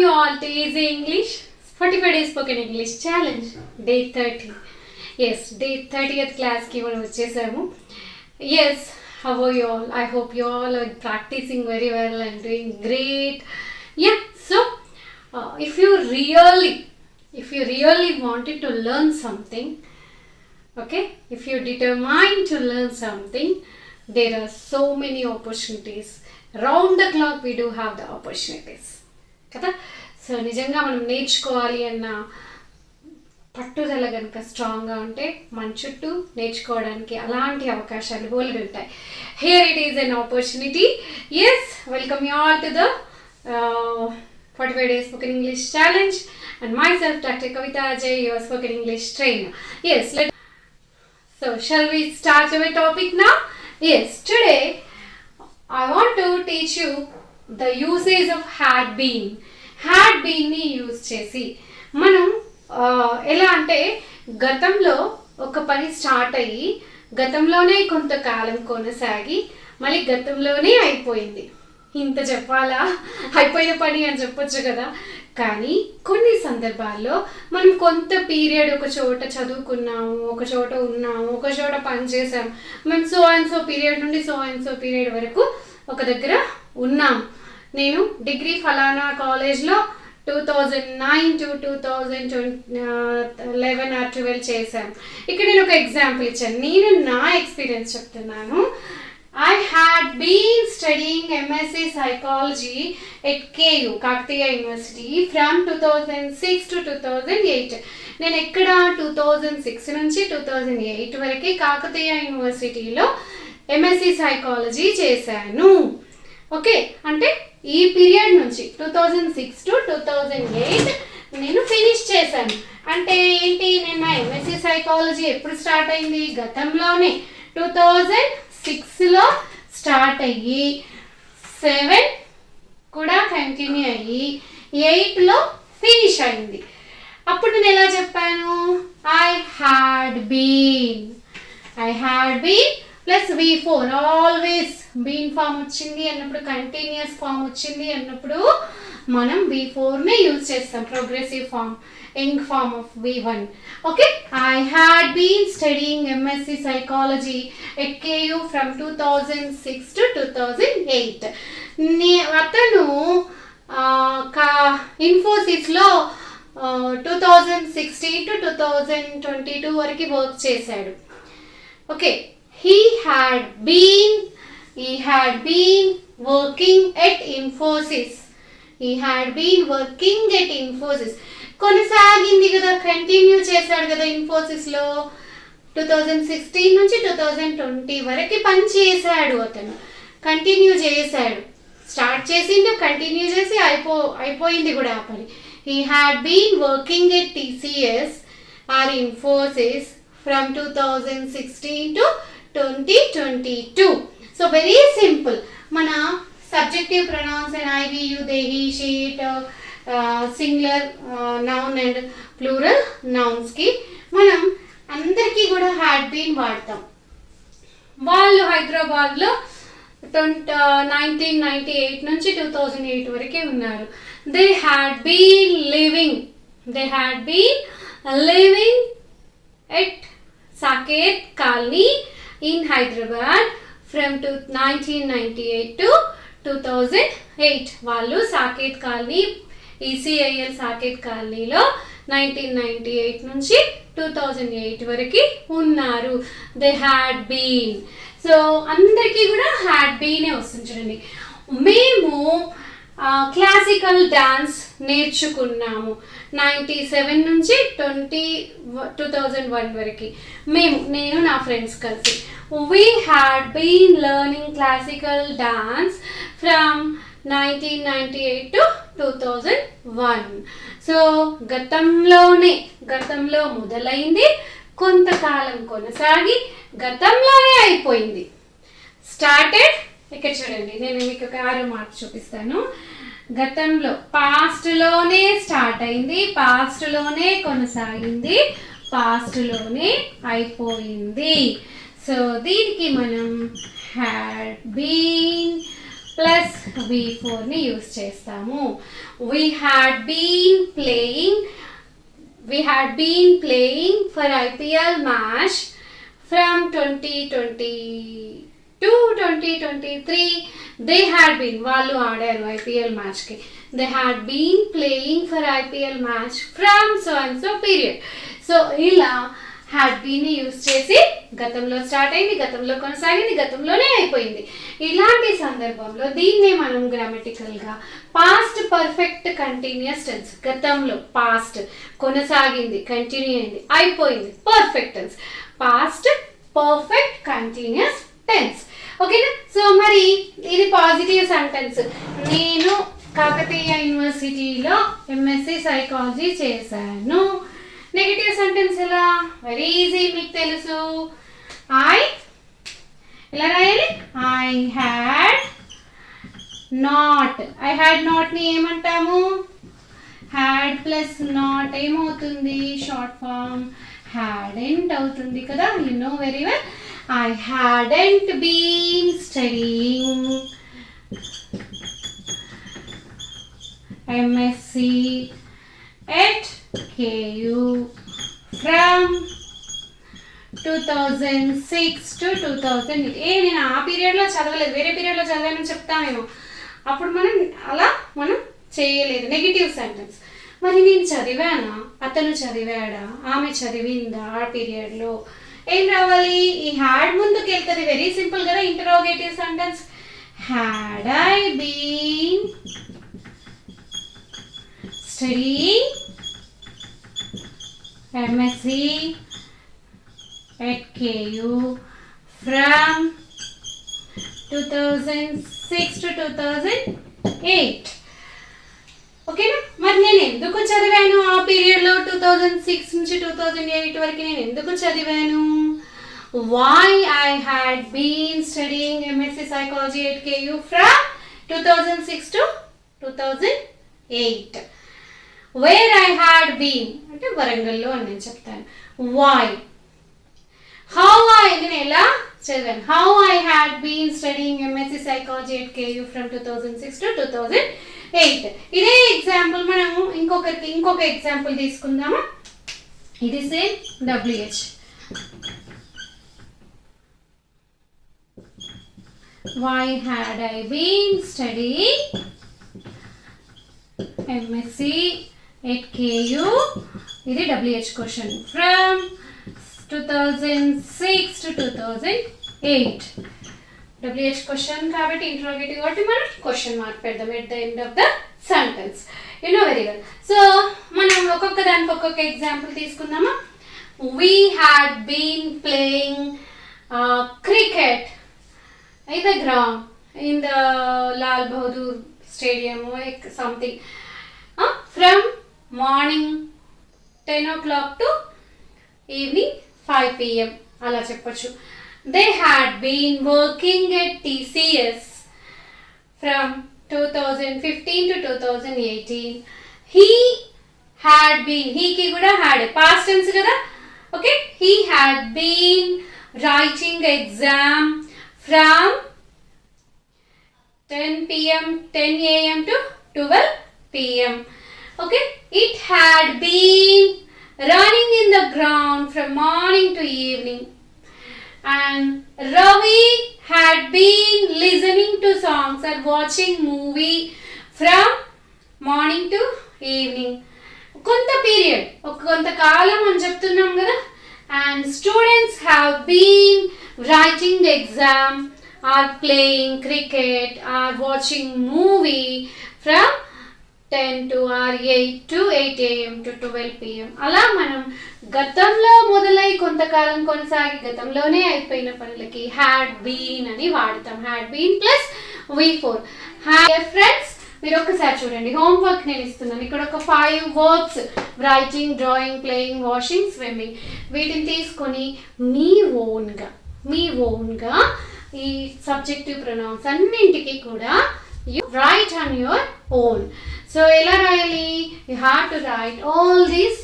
you all to Easy English 45 Days Spoken English Challenge Day 30. Yes, Day 30th class ki మనం వచ్చేసాము. Yes, how are you all? I hope you all are practicing very well and doing great. Yeah, so if you really wanted to learn something, okay, if you're determined to learn something, there are so many opportunities. Round the clock we do have the opportunities కదా. So నిజంగా మనం నేర్చుకోవాలి అన్న పట్టుదల కనుక స్ట్రాంగ్గా ఉంటే మన చుట్టూ నేర్చుకోవడానికి అలాంటి అవకాశాలు బోలెడు ఉంటాయి. Here it is an opportunity. Yes, welcome you all to the 45 Days Spoken English Challenge and myself Dr.Kavitha, your spoken English trainer. Yes, so shall we start our topic now? Yes, today I want to teach you the usage of had been. Had been ని use చేసి మనం ఎలా అంటే గతంలో ఒక పని start అయ్యి గతంలోనే కొంతకాలం కొనసాగి మళ్ళీ గతంలోనే అయిపోయింది. ఇంత చెప్పాలా? అయిపోయిన పని అని చెప్పొచ్చు కదా. కానీ కొన్ని సందర్భాల్లో మనం కొంత పీరియడ్ ఒక చోట చదువుకున్నాము, ఒక చోట ఉన్నాము, ఒక చోట పని చేసాము. మేము సో అండ్ సో పీరియడ్ నుండి సో అండ్ సో పీరియడ్ వరకు ఒక దగ్గర ఉన్నాము. నేను డిగ్రీ ఫలానా కాలేజ్లో 2009 to 2011 or 12 చేశాను. ఇక్కడ నేను ఒక ఎగ్జాంపుల్ ఇచ్చాను. నేను నా ఎక్స్పీరియన్స్ చెప్తున్నాను. I had been studying MSc Psychology at KU, Kakatiya University from 2006 to 2008. నేను ఎక్కడ 2006 నుంచి 2008 వరకు కాకతీయ యూనివర్సిటీలో MSc Psychology చేశాను. ఓకే, అంటే ఈ పీరియడ్ నుంచి 2006 to 2008 నేను ఫినిష్ చేశాను. అంటే ఏంటి, నేను నా MSc Psychology ఎప్పుడు స్టార్ట్ అయింది? గతంలోనే 2006లో స్టార్ట్ అయ్యి 7 కూడా కంటిన్యూ అయ్యి 8లో ఫినిష్ అయింది. అప్పుడు నేను ఎలా చెప్పాను? I had been plus V4 always been form వచ్చింది అన్నప్పుడు, కంటిన్యూస్ ఫామ్ వచ్చింది అన్నప్పుడు మనం V4ని యూజ్ చేస్తాం, progressive form, ing form of V1. Okay, I had been studying MSc Psychology at KU from 2006 to 2008. అతను ఇన్ఫోసిస్లో 2016 to 2022 వరకు వర్క్ చేశాడు. Okay, he had been working at Infosys. కొనసాగింది కదా, కంటిన్యూ చేశాడు కదా ఇన్ఫోసిస్లో. 2016 నుంచి 2020 వరకు పని చేశాడు అతను. కంటిన్యూ చేశాడు, స్టార్ట్ చేసిండు, కంటిన్యూ చేసి అయిపోయింది కూడా ఆ పని. He had been working at TCS or Infosys from 2016 to 2022. So very simple. మన subjective pronouns and I, we, you, they, he, she, it, singular noun and plural నౌన్స్కి మనం అందరికీ కూడా హ్యాడ్ బీన్ వాడతాం. వాళ్ళు హైదరాబాద్లో 1998 నుంచి 2008 వరకే ఉన్నారు. They had been living at Saket colony in Hyderabad from 1998 to 2008. వాళ్ళు సాకేత్ కాలనీ, ECIL సాకేత్ కాలనీలో 1998 నుంచి 2008 వరకు ఉన్నారు. They had been. సో అందరికీ కూడా హ్యాడ్ బీనే వస్తుంది. చూడండి, మేము క్లాసికల్ డాన్స్ నేర్చుకున్నాము 97 నుంచి 2001 వరకు. నేను నా ఫ్రెండ్స్ కలిసి we had been learning classical dance from 1998 to 2001. So గతంలో మొదలైంది, కొంతకాలం కొనసాగి గతంలోనే అయిపోయింది. స్టార్టెడ్, ఇక్కడ చూడండి నేను మీకు ఒక ఆరో మార్క్ చూపిస్తాను. గతంలో పాస్ట్లోనే స్టార్ట్ అయింది, పాస్ట్లోనే కొనసాగింది, పాస్ట్లోనే అయిపోయింది. సో దీనికి మనం హ్యాడ్ బీన్ ప్లస్ V4 ని యూస్ చేస్తాము. We had been playing for IPL match from 2022 2023. They had been వాళ్ళు ఆడారు IPL match కి. They had been playing for IPL match from so and so period. So ఇలా had బీని use చేసి గతంలో start అయింది, గతంలో కొనసాగింది, గతంలోనే అయిపోయింది. ఇలాంటి సందర్భంలో దీన్నే మనం గ్రామటికల్గా పాస్ట్ పర్ఫెక్ట్ కంటిన్యూస్ టెన్స్. గతంలో పాస్ట్ కొనసాగింది, కంటిన్యూ అయింది, అయిపోయింది, perfect tense. Past perfect continuous tense. ఓకేనా? సో మరి ఇది పాజిటివ్ సెంటెన్స్. నేను కాకతీయ యూనివర్సిటీలో ఎంఎస్సి సైకాలజీ చేశాను. నెగటివ్ సెంటెన్స్ ఎలా? వెరీ ఈజీ, మీకు తెలుసు. ఎలా రాయాలి? ఐ హ్యాడ్ నాట్ ని ఏమంటాము? హ్యాడ్ ప్లస్ నాట్ ఏమవుతుంది? షార్ట్ ఫామ్ hadn't అవుతుంది కదా. You know very well. I hadn't been studying MSc at KU from 2006 to 2008. నేను ఆ పీరియడ్లో చదవలేదు, వేరే పీరియడ్లో చదివానని చెప్తామేమో. అప్పుడు మనం చేయలేదు. Negative sentence. మరి నేను చదివానా, అతను చదివాడా, ఆమె చదివిందా ఆ పీరియడ్లో? ఏం రావాలి? ఈ హ్యాడ్ ముందుకు వెళ్తుంది. వెరీ సింపుల్ కదా. Interrogative sentence. Had I been studying MSc at KU from 2006 to 2008. ఓకేనా? మరి నేను ఎందుకు చదివాను ఆ పీరియడ్లో? 2006 నుంచి 2008 వరకు నేను ఎందుకు చదివాను? Why I had been studying MSc Psychology at KU from 2006 to 2008. Where I had been అంటే వరంగల్లో అని నేను చెప్తాను. Why? నేను ఎలా చదివాను? How I had been studying MSc Psychology at KU from 2006 to 2008. ఇదే ఎగ్జాంపుల్ మనము ఇంకొక ఎగ్జాంపుల్ తీసుకుందామా? ఇది same WH. Why had I been studying MSc at KU? ఇది WH question. From 2006 to 2008. WH question కాబట్టి ఇంట్రోగేటివ్ కాబట్టి మనం క్వశ్చన్ మార్క్ పెడదాం at the end of the sentence. You know very well. So మనం ఒక్కొక్క దానికి ఒక్కొక్క ఎగ్జాంపుల్ తీసుకుందామా? We had been playing cricket in the ground in the Lal Bahadur Stadium or something from morning 10 o'clock to evening 5 p.m. అలా చెప్పచ్చు. They had been working at TCS from 2015 to 2018. He కి కూడా had past tense కదా. Okay, he had been writing exam from 10 a.m. to 12 p.m. Okay, it had been running in the ground from morning to evening. And Ravi had been listening to songs or watching movie from morning to evening. కొంత period, కొంత కాలం అని చెప్తున్నాం కదా. And students have been writing the exam or playing cricket or watching movie from 10 to or 8 to 8 a.m. to 12 p.m. అలా మనం గతంలో మొదలై కొంతకాలం కొనసాగి గతంలోనే అయిపోయిన పనులకి హ్యాడ్ బీన్ అని వాడతాం. Had been plus V4. Friends, మీరు ఒక్కసారి చూడండి. హోంవర్క్ నేను ఇస్తున్నాను. ఇక్కడ ఒక 5 verbs: writing, drawing, playing, washing, swimming. వీటిని తీసుకొని మీ ఓన్గా ఈ సబ్జెక్టివ్ ప్రొనౌన్స్ అన్నింటికి కూడా you write on your own. So ఎలా రాయాలి? You have to write all these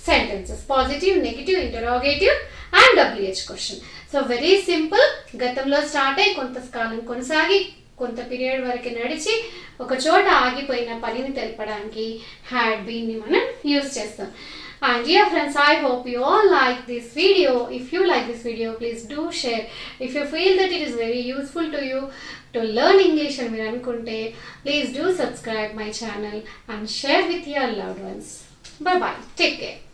sentences: positive, negative, interrogative and WH question. So very simple. గతంలో స్టార్ట్ అయ్యి కొంతకాలం కొనసాగి కొంత పీరియడ్ వరకు నడిచి ఒక చోట ఆగిపోయిన పనిని తెలపడానికి హ్యాడ్ బీన్ని మనం యూజ్ చేస్తాం. And dear friends, I hope you all like this video. If you like this video, please do share. If you feel that it is very useful to you to learn English and మీరు అనుకుంటే, please do subscribe my channel and share with your loved ones. Bye bye. Take care.